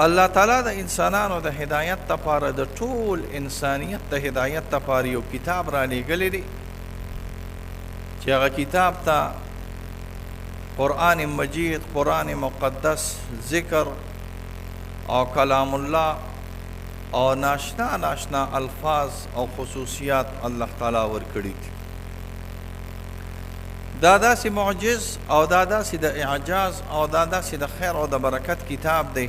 الله تعالی د انسانانو د هدایت لپاره د ټول انسانیت د هدایت لپاره یو کتاب را لېږلی دی چې هغه کتاب ته قرآن مجید، قرآن مقدس، ذکر او کلام الله او ناشنا الفاظ او خصوصیات الله تعالی ورکړي دي. دا داسې معجز او دا داسې د اعجاز او دا داسې د خیر او د برکت کتاب دی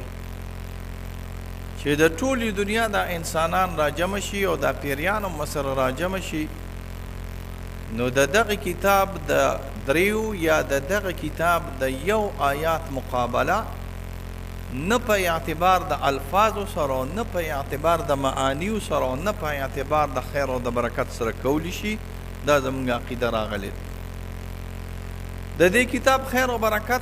چې د ټولې دنیا د انسانان را جمع شي او د پیریان هم سره را جمع شي، نو د دغه کتاب د دریو یا د دغه کتاب د یو آیات مقابله نه په اعتبار د الفاظو سره، نه په اعتبار د معانیو سره، نه په اعتبار د خیر او د برکت سره کولی شي. دا زموږ عقیده راغلی د دې کتاب خیر او برکت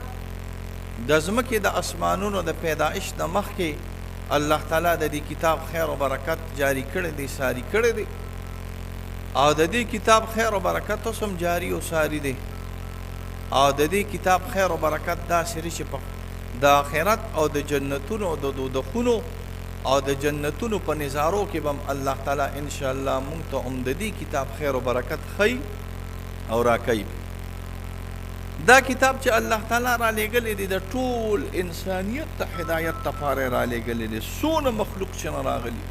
د ځمکې د اسمانونو د پیدایش نه مخکې الله تعالی د دې کتاب خیر او برکت جاری کړی دی، ساری کړی دی، او د دې کتاب خیر او برکت اوس هم جاری او ساری دی. او د دې کتاب خیر او برکت داسې دی چې د آخرت او د جنتونو او د دوزخونو او د جنتونو په نظارو کې به هم الله تعالی انشاءالله موږ ته هم د دې کتاب خیر او برکت ښیي او راکوي. دا کتاب چې الله تعالی را لېږلی دی د ټول انسانیت ته هدایت لپاره را لېږلی دی. څونه مخلوق چې نه راغلي،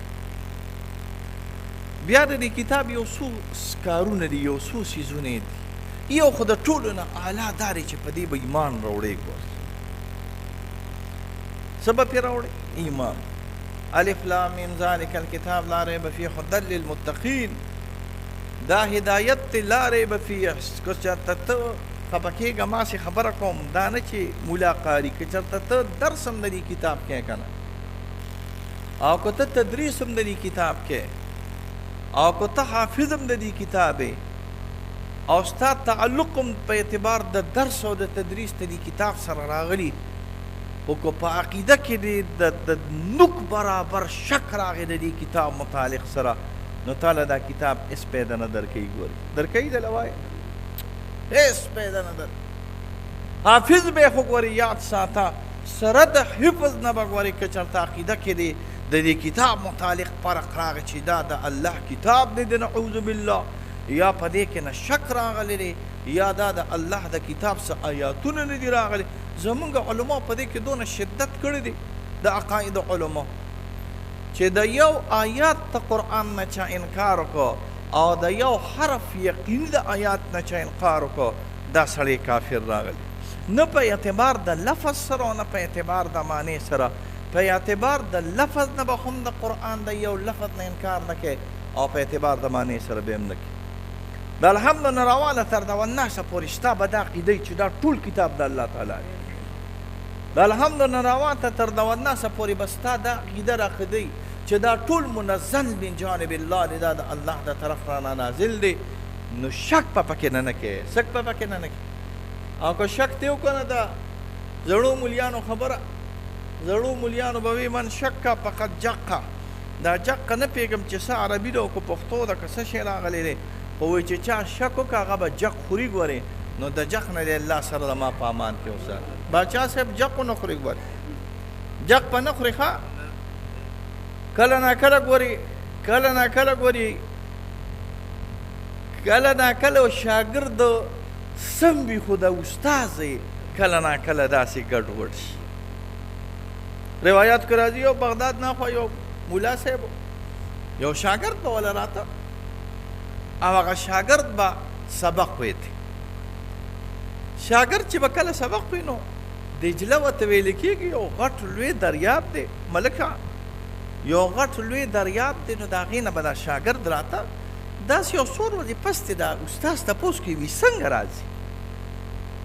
بیا د دې کتاب یو څو کارونه دي، یو څو څیزونه دي. یو خو د ټولو نه اعلی دا دی چې په دې به ایمان راوړی. ګوره څه به پرې راوړی؟ ایمان. الف لام میم ذلک الکتاب لا ریب فیه هدی للمتقین. دا هدایت دی لا ریب فیه. که چېرته ته خفه کېږه، ما سې خبره کوم، دا نه چې مولا قاري، که چېرته ته درس هم د دې کتاب کې که نه، او که ته تدریس هم د دې کتاب کې، او که ته حافظ هم د دې کتاب یې، او ستا تعلق هم په اعتبار د درس او د تدریس د دې کتاب سره راغلي، خو که په عقیده کې دې د نوک برابر شک راغی د دې کتاب متعلق سره، نو تاله دا کتاب هېڅ پیدا نه درکوي. ګورې درکوي دله وایه هېڅ پیدا نه در. حافظ به خو ګورې یاد ساته، سره د حفظ نه به ګورې که چېرته عقیده کې دې د دې کتاب متعلق فرق راغی چې دا د الله کتاب دی، د نعوذ بالله، یا په دې کې نه شک راغلی دی، یا دا د الله د کتاب څه آیاتونه نه دي راغلي. زمونږ علما په دې کې دونه شدت کړی دی د عقاید علما چې د یو آیات د قرآن نه چا انکار وکړو او د یو حرف یقیني د آیات نه چا انکار وکړو، دا سړی کافر راغلی. نه په اعتبار د لفظ سره، نه په اعتبار د معنی سره، په اعتبار د لفظ نه به هم د قرآن د یو لفظ نه انکار نه کوي، او په اعتبار د معنی سره به هم نه کوي. د الحمد نه راواله تر د والناسه پورې ستا به دا عقیده چې دا ټول کتاب د الله تعالی دی. د الحمد نه راواته تر د والناسه پورې به ستا دا عقیده راښدی چې دا ټول منزل من جانب الله دی، دا د الله د طرف رانه نازل دی. نو شک په پکې نه کوي، شک په پکې نه کوي. او که شک ته وکړه نه، دا زړو مولیانو خبره، زړو مولیانو به وي من شکه فقط جقه. دا جقه نه پوهېږم چې څه عربي ده او که پښتو ده که څه شی راغلی دی، خو وایي چې چا شک وکړه هغه به جق خوري. ګورې نو د جق نه دی الله سره زما په امان کې اوسه. باچا صاحب جق ونه خوري، ګورې جق په نه خوري. ښه کله ناکله ګورې، کله ناکله ګورې، کله ناکله شاګرد سم وي خو د استاذ کله ناکله داسې ګډوډ شي. روایات کې راځي یو بغداد نه خوا یو مولا صاحب یو شاګرد به وله راته، او هغه شاګرد به سبق ویتی. شاګرد چې به کله سبق وي نو دجله ورته ویل کېږي، یو غټ لوی دریاب دی ملکه، یو غټ لوی دریاب دی. نو د هغې نه به دا شاګرد راته داسې یو څو ورځې پس دی دا استاذ تپوس کوي، وي څنګه راځي؟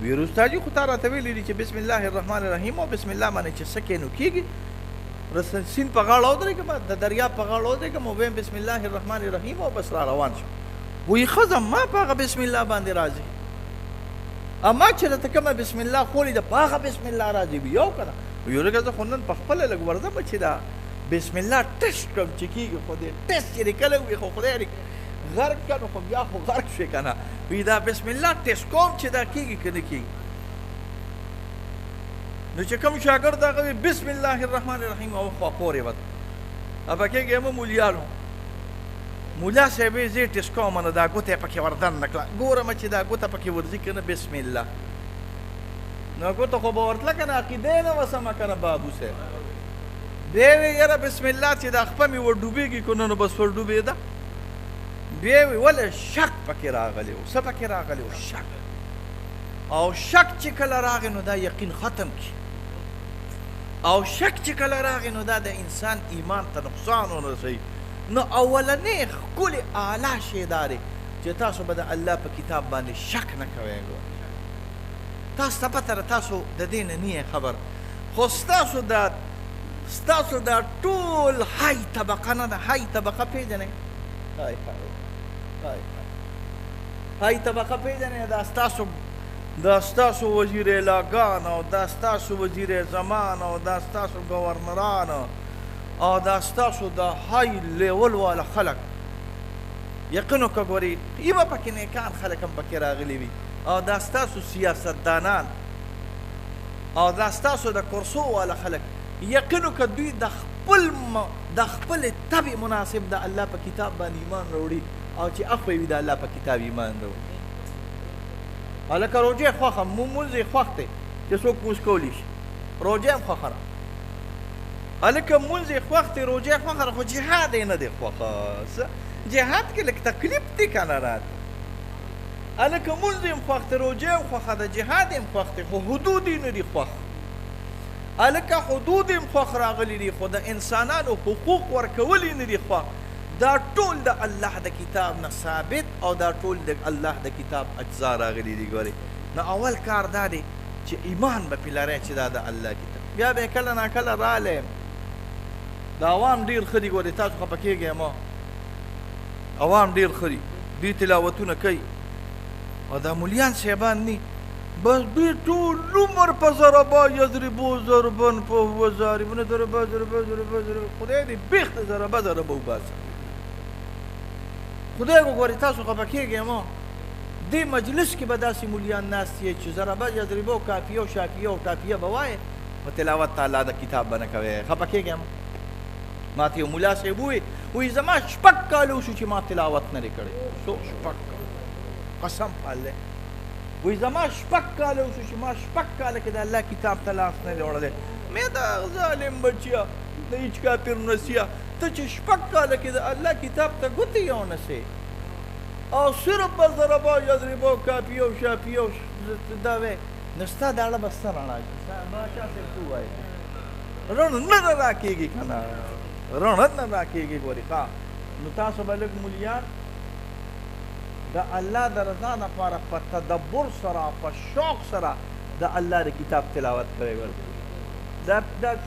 ویل استاد جي خو تا راته ویلي دي چې بسم الله الرحمن الرحیم او بسم الله باندې چې څه کې نو کېږي. سیند په غاړه ودرېږم، د دریاب په غاړه ودرېږم او ویم بسم الله الرحمن الرحیم او بس را روان شم. وایي ښځه ما په هغه بسم الله باندې راځي، اما چې راته کومه بسم الله خولې ده په هغه بسم الله راځي. یو که نه ویل لږه زه خو نن په خپله لږ ورځم چې دا بسم الله ټسټ کړم چې کېږي، خو دې ټسټ چې دې کله وي خو خدای دې غرق که نو خو بیا خو غرق شوې که نه. وایي دا بسم الله ټسټ کوم چې دا کېږي که نه کېږي. نو چې کوم شاګرد هغه بسم الله الرحمن الرحیم او خوا پورې وت ابا کېږي هم مولیانو مولا صاحب یې زه ټیسټ کوم نو دا ګوته پکې وردن نکړه ګورم چې دا ګوته پکې ورځي که نه بسم الله نو ګوته خو به ورتله که نه عقیده نه وه سمه که نه بابو صاحب بیا یې ویې یاره بسم الله چې دا خپه مې ورډوبېږي که نه نو بس ورډوبېده بیا یې ویې ولې شک پکې راغلی و څه پکې راغلی و شک او شک چې کله راغی نو دا یقین ختم کی او شک چې کله راغی نو دا د انسان ایمان ته نقصان ورسوي نو اولنې ښکلې اعلی شی دا دی چې تاسو به د الله په کتاب باندې شک نه کوئ تاسو ته پته ده تاسو د دې نه نه خبر خو ستاسو دا ټول های طبقه نه ده های طبقه پېژنئ های طبقه پېژنئ دا ستاسو وزیر اعلاګان او دا ستاسو وزیر زمان او دا ستاسو ګورنران او دا ستاسو د های لیول والا خلک یقین وکړه ګورئ ای به پکې نیکان خلک هم پکې راغلي وي او دا ستاسو سیاستدانان او دا ستاسو د کرسو والا خلک یقین وکړه دوی د خپلې طبع مناسب د الله په کتاب باندې ایمان راوړي او چې اخ به وي د الله په کتاب ایمان راوړي هلکه روژې خوښه مونځ یې خوښ دی چې څوک مونځ کولی شي روژې هم خوښه ده هلکه مونځ یې خوښ دی روژې خوښه ده خو جهاد یې نه دی خوښه جهاد کې لږ تکلیف دی که نه راته هلکه مونځ یې هم خوښ دی روژې هم خوښه ده جهاد یې هم خوښ دی خو حدود یې نه دي خوښ هلکه حدود یې هم خوښ راغلي دي خو د انسانانو حقوق ورکول یې نه دي خوښ دا ټول د الله د کتاب نه ثابت او دا ټول د الله د کتاب اجزا راغلي دي ګورئ نو اول کار دا دی چې ایمان به پې لرئ چې دا د الله کتاب بیا به یې کله ناکله رالی د عوام ډېر ښه دي ګورئ تاسو خفه کېږئ مه عوام ډېر ښه دي دوی تلاوتونه کوي او دا مولیان صاحبان ني بس دوی ټول عمر په ضربا یضربو ضربن فهو ضاربونه ضربه خدای دې بیخته ضربه وباسه خدای وګورئ تاسو خفه کېږئ مه دې مجلس کې به داسې مولیان ناست یې چې ضربه یضربو کافیه او شافیه او ټافیه به وایې په تلاوت ته الله د کتاب به نه کوئ خفه کېږئ مه ما ته یو ملا صاحب وایي زما 6 کاله وشو چې ما تلاوت نه دی کړی څو 6 کاله قسم په الله وایي زما 6 کاله وشو چې ما 6 کاله کې د الله کتاب ته لاس نه دی وړلی مې د ظالم بچیا د هیچ کافر نسیه ته چې 6 کاله کې د الله کتاب ته ګوتې یو نسې او صرف به ضربه یضربو کافیه او شافیه او دا وی نو ستا دا اړه به څه رڼا بادشاه صاحب څه ووایي رڼا نه راکېږي که نه رڼا نه راکېږي ګورې ښه نو تاسو به لږ مولیان د الله د رضا لپاره په تدبر سره په شوق سره د الله د کتاب تلاوت کوئ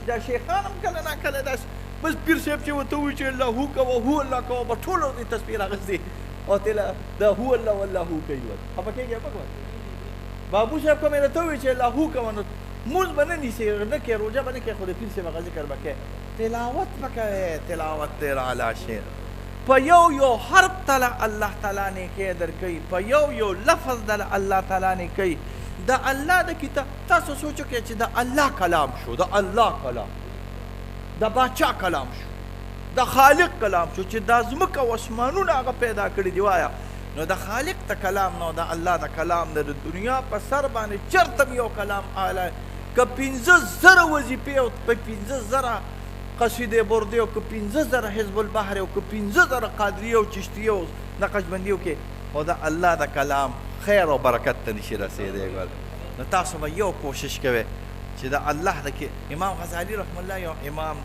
دا شیخان هم کله ناکله داسې بس پیر صاحب چې ورته ووایي چې الله هو کوه هو الله کوه به ټول ورځ تصویر اخیستې او دا هو الله والله هو کوي خفه کېږي بابو صاحب که مې راته ووایي چې الله هو کوه نو مونځ به نه نیسې نه کوې روژه به نه کوې خو د پیر صاحب هغه ذکر به کوې تلاوت به کوې تلاوت ډېر اعلی شی په یو حرف تله الله تعالی نیکۍ درکوي په یو لفظ دله الله تعالی نیکۍ د الله د کتاب تاسو سوچ وکړئ چې د الله کلام شو د الله کلام د باچا کلام شو د خالق کلام شو چې دا ځمکه او اسمانونه هغه پیدا کړي دي وایه نو د خالق د کلام نو د الله د کلام د دنیا په سر باندې چرته یو کلام اعلی که 15,000 وظیفې او په 15,000 قصیدې بردې او که 15,000 حزب البحر او که 15,000 قادریه او چشتیه او نقشبندي وکړې او د الله د کلام خیر او برکت ته نشي رسېدی نو تاسو به یو کوشش کوئ چې د الله د امام غزالي رحم الله یو امام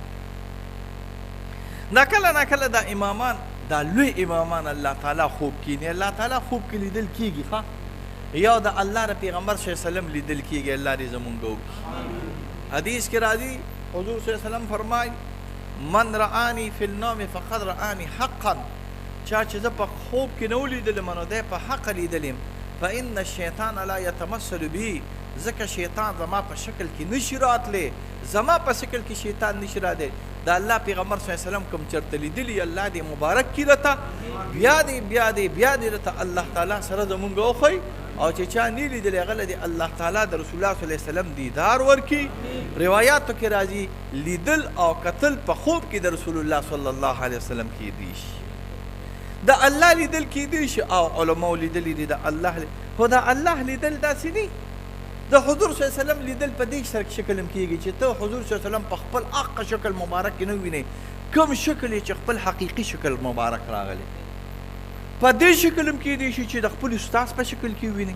ناکله دا امامان دا لوی امامان الله تعالی خوب کینی الله تعالی خوب کې لیدل کېږي ښه یا د الله د پیغمبر صلی الله علیه وسلم لیدل کېږي الله دې زمونږ وکړي حدیث کې راځي حضور صلی الله علیه وسلم فرمایي من رآني فی النوم فقد رآني حقا چا چې زه په خوب کې نه ولیدلم نو دی په حق لیدلم فإن الشیطان لا يتمثل بي ځکه شیطان زما په شکل کې نشي راتلی زما په شکل کې شیطان نشي راتلی د الله پیغمبر صلی الله علیه وسلم کوم چېرته لیدلي الله دې مبارک کړي راته بیا دې راته الله تعالی سره زمونږ وښیي او چې چا نه لیدلی هغه له الله تعالی د رسول الله صلی الله علیه وسلم دیدار ورکړي. روایاتو کې راځي لیدل او قتل په خوب کې د رسول الله صلی الله علیه وسلم کېدی شي، د الله لیدل کېدی شي او علماو لیدلی دي د الله، خو د الله لیدل داسې دي د حضور صلی الله علیه وسلم لیدل په دې شکل هم کېږي چې ته حضور صلی الله علیه وسلم په خپل حق شکل مبارک کې نه وینې، کوم شکل یې چې خپل حقیقي شکل مبارک راغلی، په دې شکل هم کېدی شي چې د خپل استاد په شکل کې وینې،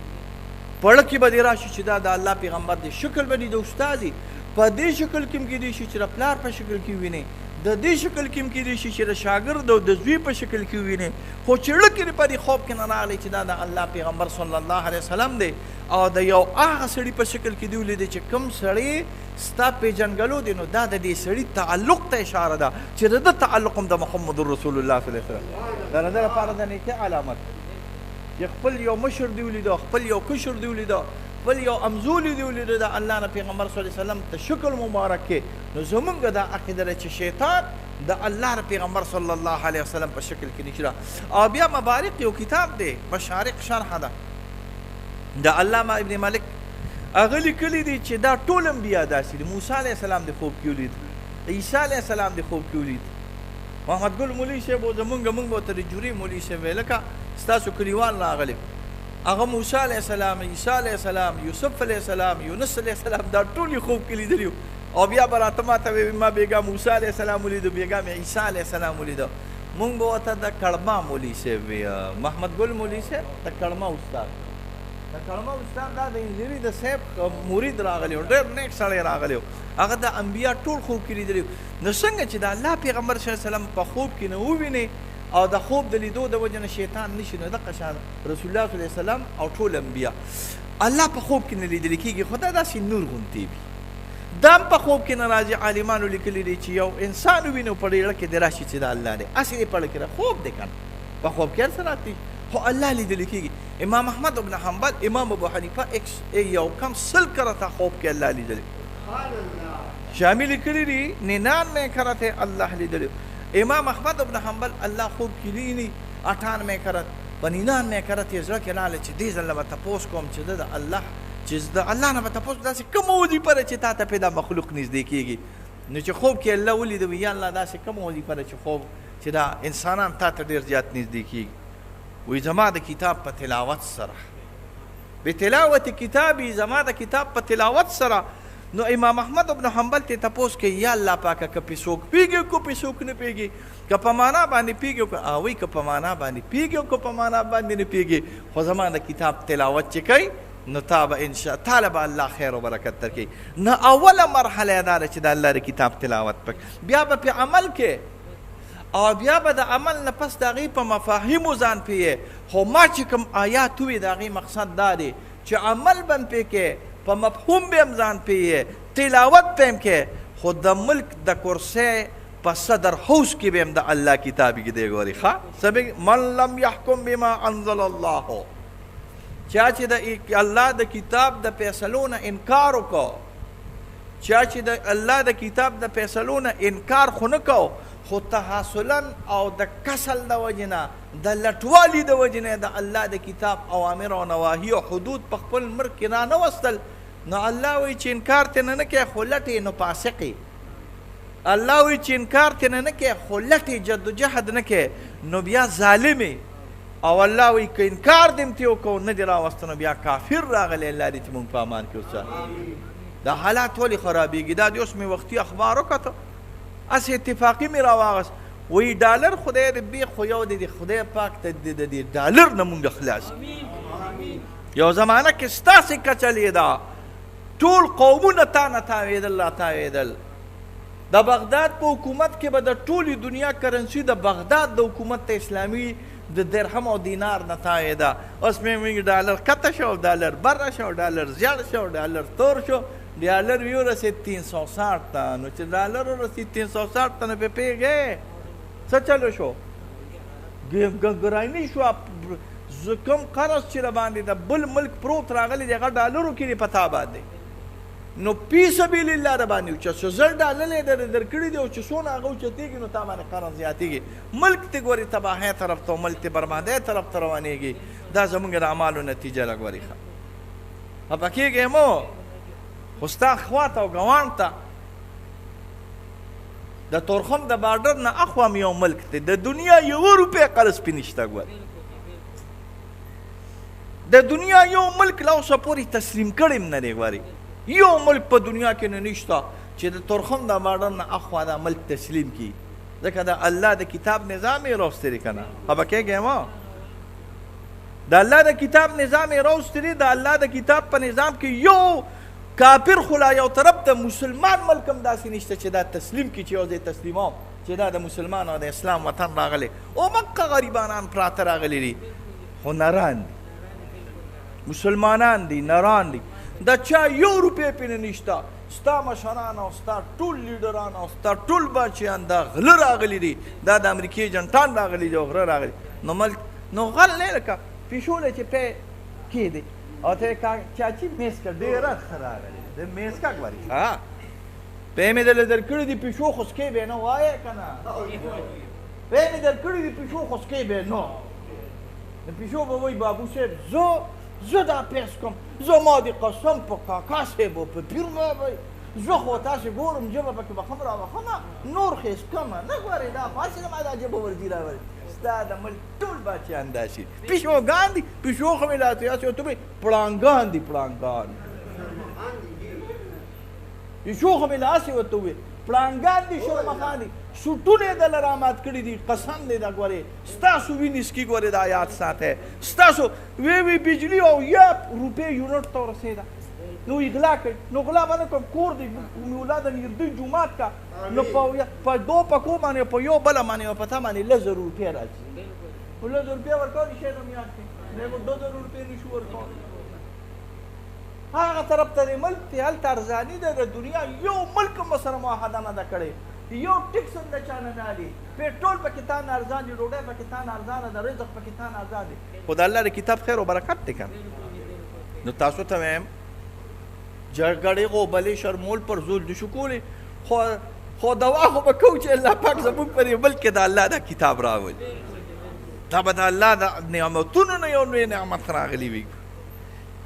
پړه کې به دې راشي چې دا د الله پیغمبر دی، شکل به دې د استاد وي، په دې شکل کې هم کېدی شي چې د پلار په شکل کې وینې، د دې شکل کې هم کېدی شي چې د شاګرد او د زوی په شکل کې وینې، خو چې زړه کې په دې خوب کې نه راغلی چې دا د الله پیغمبر صلی الله علیه وسلم دی او د یو هغه سړي په شکل کې دې ولیدې چې کوم سړی ستا پیژنګلو دی، نو دا د دې سړي تعلق ته اشاره ده چې د ده تعلق هم د محمد رسول الله صلی الله علیه وسلم د ده لپاره د نیکۍ علامت چې خپل یو مشر دی ولیده، خپل یو کشر دی ولیده، خپل یو امزولی دی ولیده د الله نه پیغمبر صلی الله علیه وسلم ته شکل مبارک کې، نو زمونږ دا عقیده ده چې شیطان د الله نه پیغمبر صلی الله علیه وسلم په شکل کې نشته. او بیا مبارک یو کتاب دی مشارق شرح ده د علامه ابن مالک، هغه لیکلی دی چې دا ټول انبیا داسې دي. موسی علیه السلام د خوب کې ولید، عیسی علیه السلام د خوب کې ولید، محمد ګل مولوي صاحب او زمونږ به ورته د جورې مولوي صاحب ویل لکه ستاسو کلیوال راغلی، هغه موسی علیه السلام، عیسی علیه السلام، یوسف علیه السلام، یونس علیه السلام دا ټول یې خوب کې لیدلي وو. او بیا به راته ما ته وایي ما بیګا موسی علیه السلام ولیدو، بیګا مې عیسی علیه السلام ولیدو. مونږ به ورته د کړما مولوي صاحب وایه، محمد ګل مولوي صاحب د کړما استاد، د کړما استاد دا د انجینري د صاحب مرید راغلی و، ډېر نیک سړی راغلی و، هغه د انبیا ټول خوب کې لیدلي وو. نو څنګه چې د الله پیغمبر صلی الله علیه وسلم په خوب کې نه ووینې او د خوب د لیدو د وجه نه شیطان نشي، نو دغه شان رسول الله صلی الله علیه وسلم او ټول انبیا الله په خوب کې نه لیدل کېږي، خو دا داسې نور غوندې وي. دا هم په خوب کې نه راځي. عالمانو لیکلي دي چې یو انسان ووینو په ډېره کې دې راشي چې د الله دی، هسې دې پړه کې خوب دی که نه، په خوب کې هر څه راتلي، خو الله لیدل کېږي. امام احمد ابن حنبل، امام ابو حنیفه یو کم 100 کرته خوب کې الله لیدلی، شامل لیکلي دي 99 کرته الله لیدلی. امام احمد ابن حنبل الله خوب کې لینی 98 کرت، په 99 کرت یې زړه کې راغلی چې دې ځل به تپوس کوم چې د الله چې د الله نه به تپوس داسې کومه وظیفه ده چې تا ته پیدا مخلوق نږدې کېږي. نو چې خوب کې الله ولیده وي یا الله داسې کومه وظیفه ده چې خوب چې دا انسانان تا ته ډېر زیات نږدې کېږي. وایي زما د کتاب په تلاوت سره، بتلاوت کتابي، زما د کتاب په تلاوت سره. نو امام احمد ابن حنبل ته تپوس کوي یا الله پاکه که پې څوک پیږي کو پې څوک نه پیږي، که په معنا باندې پیږي وایي که په معنا باندې پیږي او که په معنا باندې نه پیږي، خو زما د کتاب تلاوت چې کوي نو تا به انشاء تعالی به الله خیر او برکت درکوي. نه اوله مرحله دا ده چې د الله د کتاب تلاوت پک، بیا به پې عمل کې او بیا به د عمل نه پس د هغې په مفاهیمو ځان پیې. خو ما چې کوم آیات ووي د هغې مقصد دا دی چې عمل به هم پې کې، په مفهوم به هم ځان پیې، تلاوت به هم کې، خو د ملک د کرسۍ په صدر حوض کې به هم د الله کتاب کې دی. ګورې ښه سبق من لم یحکم بما انزل الله، چا چې د الله د کتاب د فیصلو نه انکار وکړو، چا چې د الله د کتاب د فیصلو نه انکار خو نه کو، خو تحاصلا او د کسل د وجې نه، د لټوالي د وجې نه د الله د کتاب اوامر او نواهي او حدود په خپل ملک کې را نه وستل، نو الله وایي چې انکار ترې نه کوې خو لټې نو فاسق یې. الله وایي چې انکار ترې نه کوې خو لټې جدوجهد نه کوې نو بیا ظالم یې. او الله وایي که انکار دې هم ترې وکړو نه دې راوسته نو بیا کافر راغلی. الله دې چې مونږ په امان کې اوسه. دا حالات ولې خرابېږي؟ دا د اوس مې وختي اخبار وکتو، هسې اتفاقي مې راواغست، وایي ډالر خدای دې بې خو یو دی خدای پاک ته د دې ډالر نه مونږ خلاص. یو زمانه کې ستاسې کچلېده، ټول قومونه تا نه تاوېدل را تاوېدل. د بغداد په حکومت کې به د ټولې دنیا کرنسي د بغداد د حکومت ته اسلامي د درهم او دینار نه تاوېده. اوس مې موږ ډالر کته شو، ډالر بره شو، ډالر زیړ شو، ډالر تور شو، ډالر یې ورسېد 360 ته. نو چې ډالر ورسېد 360 ته نو پې پوهېږې څه چلو شو؟ ګراني شوه. کوم قرض چې راباندې د بل ملک پروت راغلی دی هغه ډالرو کې دی په تا باندې. نو پی سبیل الله د باندې چې څو زر ډالر درکړي دي او چې څونه هغه اوچتېږي نو تا باندې قرض زیاتېږي. ملک ته ګورې تباهۍ طرف ته ملک ته بربادۍ طرف ته روانېږي. دا زموږ د اعمالو نتیجه ده. ګورې ښه خفه کېږې مو خو ستا خوا ته او ګاونډ ته د تورخم د بارډر نه اخوا م یو ملک دی د دنیا 1 روپۍ قرض پې نشته. ګورې د دنیا یو ملک لا اوسه پورې تسلیم کړی م نه دی. ګورې یو ملک په دنیا کې نه نشته چې د تورخم د بارډر نه اخوا دا ملک تسلیم کړي. ځکه د الله د کتاب نظام یې راوستی دی که نه. خفه کېږې ما د الله د کتاب نظام یې راوستی دی. د الله د کتاب په نظام کې یو کافر خو لا یو طرف ته مسلمان ملک هم داسې نشته چې دا تسلیم کړي چې یو ځای تسلیموم چې دا د مسلمان او د اسلام وطن راغلی او مکه غریبانان پراته راغلي دي خو نران دي مسلمانان دي نران دي د چا 1 روپۍ پې نه نشته. ستا مشران او ستا ټول لیډران او ستا ټول بچیان دا غله راغلي دي. دا د امریکې ایجنټان راغلي دي او غره راغلي. نو ملک نو غل نه لکه پیشو چې پې کېدی او ته چاچی میسکه ډېره ښه راغلې د میسکه ګورې ښه پې مې دله درکړي دي پیشو خو سکې به نه وایې که نه پې مې درکړي دي پیشو خو سکې به نه د پیشو به وایي بابو صاحب زه دا پیس کوم زما د قسم په کاکا صاحب او په پیر بابی زه خو تاسې ګورم ژبه پکې به ښه راوښمه نور خیس کمه نه ګورې دا پاسې ما دا ژبه ورځي راولي. ستا د ملک ټول بچیان داسې پیشوګان دي. پیشو خو مې لا تاسې ورته وایي پړانګان دي پړانګان پیشو خو مې لا هسې ورته وایي پړانګان دي شرمخان دي سوټونه یې دله رامات کړي دي. قسم دی دا ګورې ستاسو وینې سکي ګورې دا یاد ساتئ ستاسو وی بجلي او 1 روپۍ یونټ ته ورسېده نو یې غلا کړي نو غلا به نه کړم کور دی مولا د نږدې جومات کا نو په 2 پکو باندې په یو بله باندې او په تا باندې 1000 روپۍ راځي. 1000 روپۍ ورکولی شی نو میاشت کې دی 2000 روپۍ نشو ورکولی. هغه طرف ته دی ملک دی هلته ارزاني ده د دنیا یو ملک هم سره معاهده نه ده کړې یو ټکس هم د چا نه نه دي. پېټرول پکې تا نه ارزان دي ډوډۍ پکې تا نه ارزانه ده رزق پکې تا نه ارزان دي. خو د الله د کتاب خیر و برکت دی که نو تاسو ته وایم جګړې غوبلې شرمول پر زول نشو کولی خو دوا خو به کوو چې الله پاک زموږ په دې ملک کې د الله دا کتاب راولي. دا به د الله د نعمتونو نه یو لوی نعمت راغلی وي.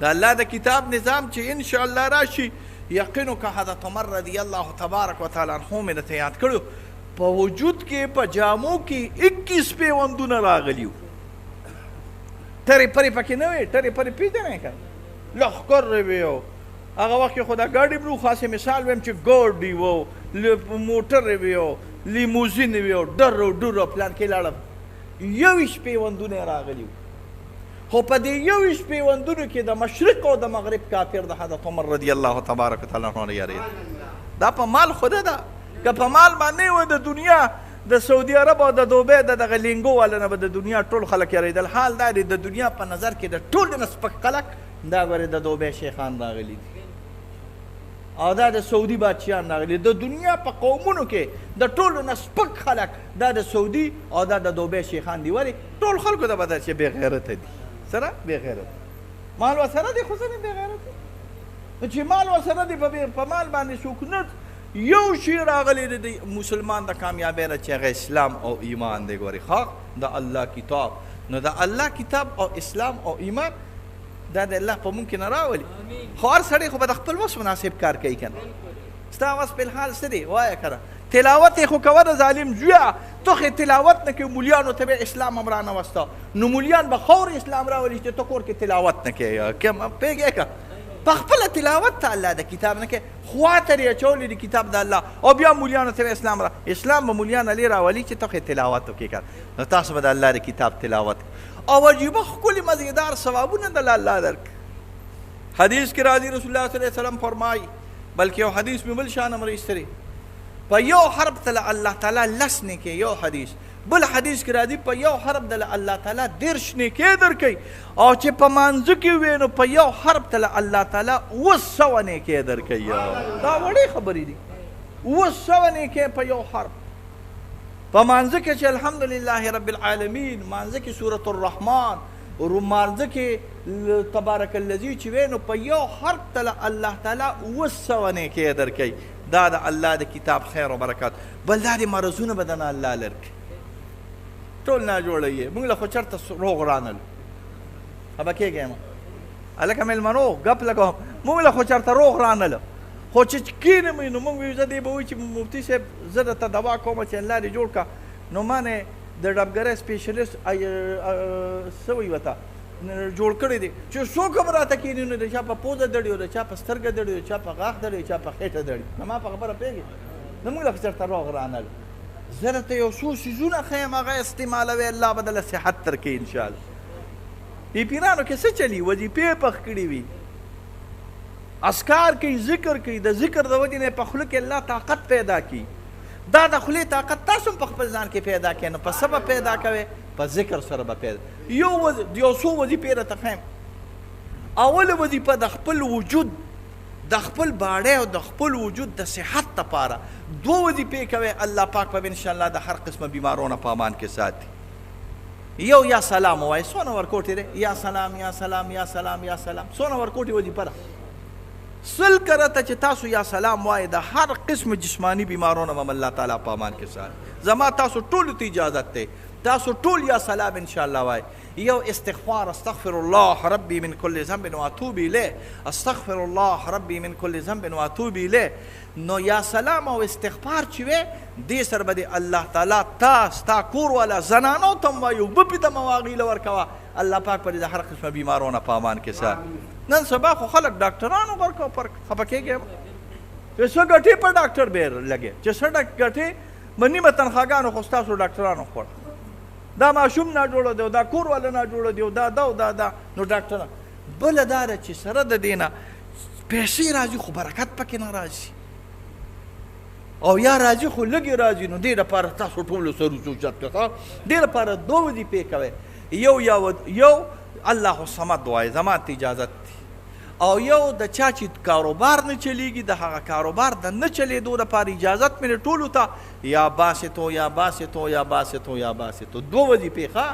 د الله د کتاب نظام چې انشاءالله راشي یقینو که حضرت عمر رضی الله تبارک و تعالی عنه مې درته یاد کړو په وجود کې په جامو کې 21 پیوندونه راغلي وو. ټرې پرې پکې نه وې ټرې پرې پېژنئ که لښکر وې او هغه وخت کې خو دا ګاډي بلو خاصې مثال ویم چې ګاډي وو موټرې وې او لیموزین وې او ډر او ډور او پلان کې لاړم 21 پیوندونه راغلي وو. خو په دې 21 پیوندونو کې د مشرق او د مغرب کافر د حضرت عمر رضی الله تبارک وتعالی عنه یارېد. دا په مال خوده ده که په مال باندې و د دنیا د سعودي عرب او د دوبۍ د دغه لینګو والا نه به د دنیا ټول خلک یارېدل. حال دا دی د دنیا په نظر کې د ټول نه سپک خلک دا ګورې د دوبۍ شیخان راغلي دي او دا د سعودي بادشاهان راغلي. د دنیا په قومونو کې د ټولو نه سپک خلک دا د سعودي او دا د دوبۍ شیخان دي. ولې ټول خلکو ته به دا چې بې غیرته دي سره بې غیرت مال ورسره دی خو ځینې بې غیرت نو چې مال ورسره دی په مال باندې څوک یو شی راغلی دی مسلمان د کامیابۍ نه چې هغه اسلام او ایمان دی. ګورې ښه د الله کتاب نو د الله کتاب او اسلام او ایمان دا د الله په مونږ کې نه راولي. خو هر سړی خو به د خپل وس مناسب کار کوي که نه. ستا وس فلحال څه دی وایه که نه تلاوت یې خو کوه د ظالم زویه تو خو تلاوت نه کوې مولیانو ته به اسلام هم رانوسته نو مولیان به خور اسلام راولي چې ته کور کې تلاوت نه کوې پوهېږې که په خپله تلاوت ته الله د کتاب نه کوې خوا ته یې اچولی د کتاب د الله او بیا مولیانو ته اسلام اسلام به مولیان علی راولي چې ته خو تلاوت وکړې که نو تاسو به د الله د کتاب تلاوت او عجیبه ښکلي مزیدار ثوابونه د الله درک. حدیث کې راځي رسول الله صلی الله علیه وسلم فرمایي بلکې یو حدیث مې بل شان هم راایستلی په یو حرف ته الله تعالی 10 نیکۍ یو حدیث بل حدیث کې راځي په یو حرف د الله تعالی 10 نیکۍ درکوي او چې په مانځه کې وي نو په یو حرف ته الله تعالی 200 نیکۍ درکوي. دا وړې خبرې دي 200 نیکۍ په یو حرف. په مانځه کې چې الحمدلله رب العالمین مانځه کې سورة الرحمن رومانځه کې تبارک الذي چې وی نو په یو حرف ته الله تعالی 200 نیکۍ درکوي. دا د الله د کتاب خیر او برکات. بل دا د مرضونه به دنه الله لرکړي. ټول ناجوړه یې موږ له خو چېرته روغ رانلو خبه کېږی یم هلکه مېلمنو ګپ لګوم موږ له خو چېرته روغ رانلو خو چې کښېنم نو موږ وایو زه دې به وایي چې مفتي صاحب زه درته دوا کومه چې الله دې جوړ کړه نو ما نه د ډبګرۍ سپېشلیسټ څه وایي ورته جوړ کړی دی چې څوک هم راته کښېني نو د چا په پوزه دړي او د چا په سترګه دړي او چا په غاښ دړي چا په خېټه دړي نو ما په خبره پوهېږي نو موږ له خو چېرته روغ رانلو. زه درته یو څو څیزونه ښیم هغه استعمالوئ الله به دله صحت درکوي انشاءالله. دې پیرانو کې څه چلي وظیفې پخ کړي وي اذکار کوي ذکر کوي د ذکر د وجې نه په خوله کې الله طاقت پیدا کړي. دا د خولې طاقت تاسو هم په خپل ځان کې پیدا کړئ نو په څه به پیدا کوئ په ذکر سره به پیدا. یو څو وظیفې راته ښیم. اوله وظیفه د خپل وجود د خپل باړی او د خپل وجود د صحت دپاره 2 وظیفې کوئ الله پاک به انشاءالله د هر قسمه بیمارونه په امان کې ساتي. یو یا سلام ووایئ څونه ورکوټې دی یا سلام یا سلام یا سلام یا سلام څونه ورکوټې وظیفه ده 100 کرته چې تاسو یا سلام وایئ د هر قسم جسمانی بیمارونه به الله تعالی په امان کې ساتي. زما تاسو ټولو ته اجازت دی تاسو ټول یا سلام انشاءالله وایئ. یو استغفار استغفر الله ربي من كل ذنب واتوب اليه استغفر الله ربي من كل ذنب واتوب اليه. نو یا سلام او استغفار چې وې دې سره به الله تعالی ستا کور والا زنانو ته هم وایي اوبه پې ته مواغیله ورکوه الله پاک به دې د هر قسمه بیمارونه په امان کې ساتي. نن سبا خو خلک ډاکټرانو ورکوه پر خفه کېږي چې څه ګټې په ډاکټر به لګې چې څه ګټې به نیمه تنخواګانو خو ستاسو ډاکټرانو خوړه دا ماشوم ناجوړه دی او دا کور والا ناجوړه دی او دا او دا نو ډاکټران بله دا ده چې سره د دې نه پیسې راځي خو برکت پکې نه راځي او یا راځي خو لږې راځي نو دې لپاره تاسو ټولو سره اوچت کړه دې لپاره 2 وظیفې کوئ. یو الله الصمد وایي زما ته اجازت دی او یو د چا چې کاروبار نه چلیږي د هغه کاروبار د نه چلیدو لپاره اجازت مې ټولو ته یا باسطو یا باسطو یا باسطو یا باسطو 2 وظیفې ښه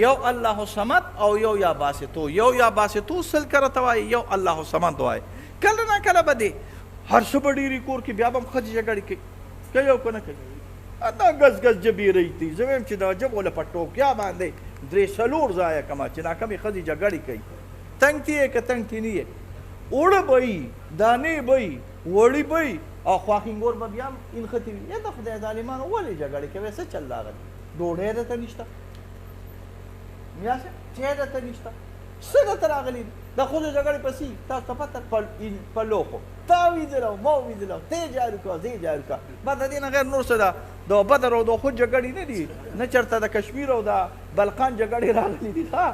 یو الله الصمد او یو یا باسطو 100 کرته وایي یو الله الصمد وایي. کله نه کله به دې هر څه به ډېرې کور کې بیا به هم ښځې جګړې کوي کوي او که نه کوي دا ګز ګز جبې رئیتي زه وایم چې دا جبو له په ټوکیا باندې 3-4 ځایه کمه چې ناکمې ښځې جګړې کوي تنګ تی یې که تنګ تی نه یې اوړه به وي دانې به وي وړي به وي او خواښینګور به بیا هم انښتې وي یا د خدای ظالمانو ولې جګړې کوې څه چل راغلی ډوډۍ درته نشته یا څه چای درته نشته څه درته راغلي د ښځو جګړې پسې تاسو ته پته په لوښو تا ویدلو ما ویدلو ته یې جارو کړه زه یې جارو کړه بعد د دې نه غیر نور څه ده د بدر او د احد جګړې نه دي نه چېرته د کشمیر او د بلقان جګړې راغلي دي ښه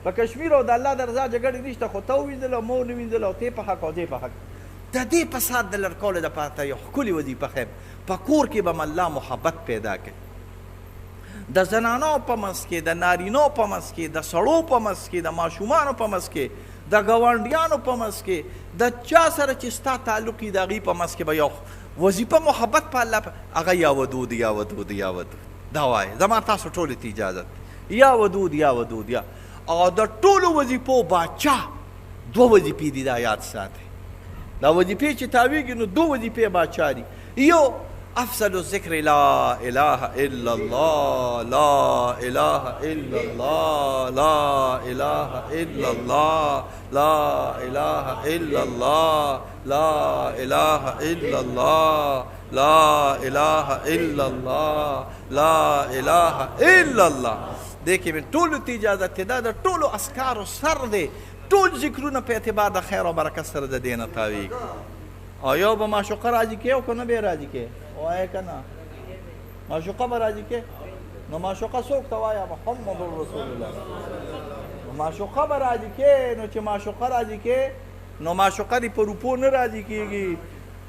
په کشمیر او د الله د رضا جګړې نشته خو ته ووینځلو ما ونه وینځلو ته په حق او دې په حق د دې فساد د لر کولو دپاره ته یو ښکلې وظیفه ښیم په کور کې به م الله محبت پیدا کړي د زنانو په منځ کې د نارینو په منځ کې د سړو په منځ کې د ماشومانو په منځ کې د ګاونډیانو په منځ کې د چا سره چې ستا تعلق وي د هغې په منځ کې به یو وظیفه محبت په الله هغه یا ودود یا ودود یا ودود دا وایي زما تاسو ټولو ته اجازت یا ودود یا ودود یا او د ټولو وظیفو باچا 2 وظیفې دي دا یاد ساتئ دا وظیفې چې تاویږي نو 2 وظیفې باچا دي یو افضل الذکر لا اله الا الله لا اله الا الله لا اله الا الله لا اله الا الله لا اله الا الله لا اله الا الله لا اله الا الله دې کې مې ټولو ته اجازت دی دا د ټولو اذکارو سر دی ټول ذکرونه په اعتبار د خیر او برکت سره د دې نه تاویږي او یو به معشوقه راضي کې او که نه به یې راضي کې وایه که نه معشوقه به راضي کې نو معشوقه څوک ته وایه محمد رسول الله معشوقه به راضي کې نو چې معشوقه راضي کې نو معشوقه دې په روپو نه راضي کېږي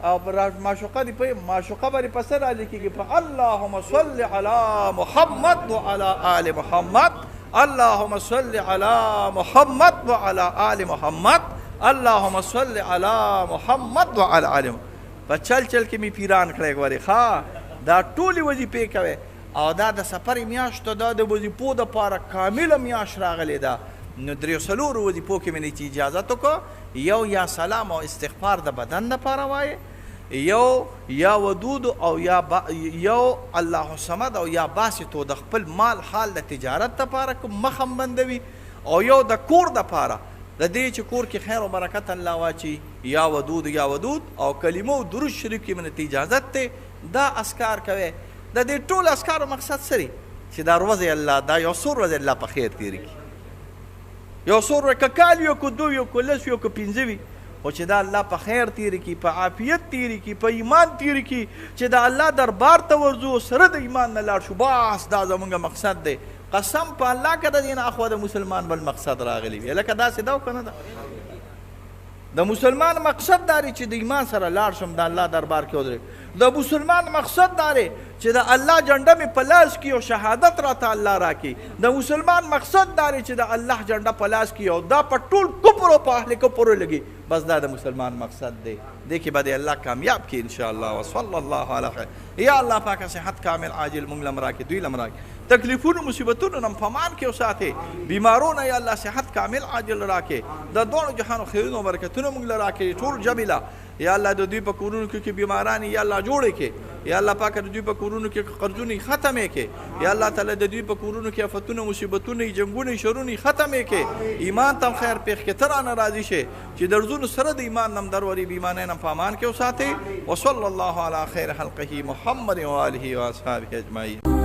او معشوقه دې په معشوقه به دې په څه راضي کېږي په اللهم صل علی محمد وعلى آل محمد اللهم صل علی محمد وعلى آل محمد اللهم صل علی محمد وعلى آل محمد په چل چل کې مې پیران کړی ګورې ښه دا ټولې وظیفې کوې او دا د سفر میاشت دا د وظیفو دپاره کامله میاشت راغلې ده، نو درې څلورو وظیفو کې مې چې اجازت وکړه، یو یا سلام او استغفار د بدن دپاره وایې، یو یا ودود او یو الله صمد او یا باسطو د خپل مال حال د تجارت دپاره کوم مخ هم بندوي، او یو د کور دپاره د دې چې کور کې خیر او برکت الله واچي، یا ودود او کلمو درود شریف کې من ته اجازت ته دا اسکار کوي. د دې ټول اسکارو مقصد سری چې دا ورځې الله دا یو څو ورځې الله په خیر تېرې کړي، یو څو ورځې که کال وي که دو وي که لس وي که پنځه وي، خو چې دا الله په خیر تېرې کړي، په عافیت تېرې کړي، په ایمان تېرې کړي، چې د الله دربار ته ورځو سره د ایمان نه لاړ شو، بس دا زموږ مقصد دی. قسم په الله که د دې نه اخوا د مسلمان بل مقصد راغلی وي، لکه داسې دا که نه ده د مسلمان مقصد دا دی چې د ایمان سره لاړ شم د الله دربار کې ودرېږم. د مسلمان مقصد دا دی چې د الله جنډه مې په لاس کې او شهادت راته الله راکړي. د مسلمان مقصد دا دی چې د الله جنډه په لاس کې او دا په ټول کفر او په اهل کفرو لګي، بس دا د مسلمان مقصد دی. دې کې به د الله کامیاب کړي انشاءالله. وصلی الله علی خیر. یا الله پاکه صحت کامل عاجل موږ لم راکړي، دوی لم راکړي، تکلیفونو مصیبتونو نه په امان کې وساتې، بیمارونه یا الله صحت کامل عاجل راکړي، د دواړو جهانو خیرونه او برکتونه موږ له راکړي ټول جمیله. یا الله د دوی په کورونو کې بیماران یا الله جوړې کړي، یا الله پاکه د دوی په کورونو کې قرضونه ختمې کړي، یا الله تعالی د دوی په کورونو کې آفتونه مصیبتونه جنګونه شرونه ختمې کړي، ایمان تم خیر پېښ کې تر نه راضي شي چې درزونو سره د ایمان نم دروري بیمانه نم په امان کې وساتي. وصلی الله علی خیر خلقه محمد و آله و اصحابه اجمعین.